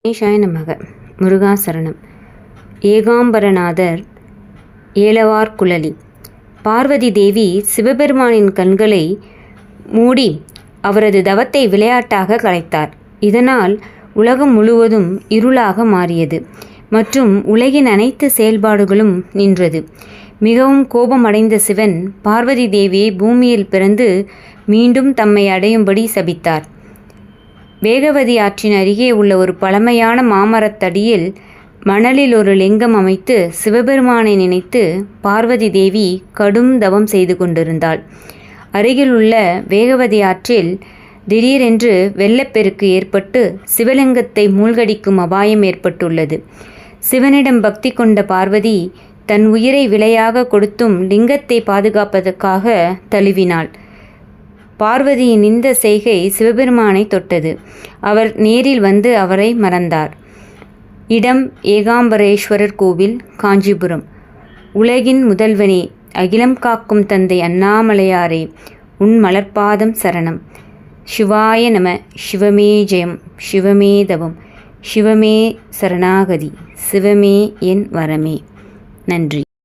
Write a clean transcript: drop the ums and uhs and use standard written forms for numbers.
கணேசாய நமக. முருகாசரணம். ஏகாம்பரநாதர் ஏலவார் குழலி. பார்வதி தேவி சிவபெருமானின் கண்களை மூடி அவரது தவத்தை விளையாட்டாக கலைத்தார். இதனால் உலகம் முழுவதும் இருளாக மாறியது மற்றும் உலகின் அனைத்து செயல்பாடுகளும் நின்றது. மிகவும் கோபமடைந்த சிவன் பார்வதி தேவியை பூமியில் பிறந்து மீண்டும் தம்மை அடையும்படி சபித்தார். வேகவதி ஆற்றின் அருகே உள்ள ஒரு பழமையான மாமரத்தடியில் மணலில் ஒரு லிங்கம் அமைத்து சிவபெருமானை நினைத்து பார்வதி தேவி கடும் தவம் செய்து கொண்டிருந்தாள். அருகில் உள்ள வேகவதி ஆற்றில் திடீரென்று வெள்ளப்பெருக்கு ஏற்பட்டு சிவலிங்கத்தை மூழ்கடிக்கும் அபாயம் ஏற்பட்டுள்ளது. சிவனிடம் பக்தி கொண்ட பார்வதி தன் உயிரை விலையாக கொடுத்தும் லிங்கத்தை பாதுகாப்பதற்காக தழுவினாள். பார்வதியின் இந்த செய்கை சிவபெருமானை தொட்டது. அவர் நேரில் வந்து அவரை மறந்தார். இடம் ஏகாம்பரேஸ்வரர் கோவில், காஞ்சிபுரம். உலகின் முதல்வனே, அகிலம் காக்கும் தந்தை அண்ணாமலையாரே, உன் மலர்பாதம் சரணம். சிவாய நம. சிவமே ஜெயம், சிவமே தவம், சிவமே சரணாகதி, சிவமே என் வரமே. நன்றி.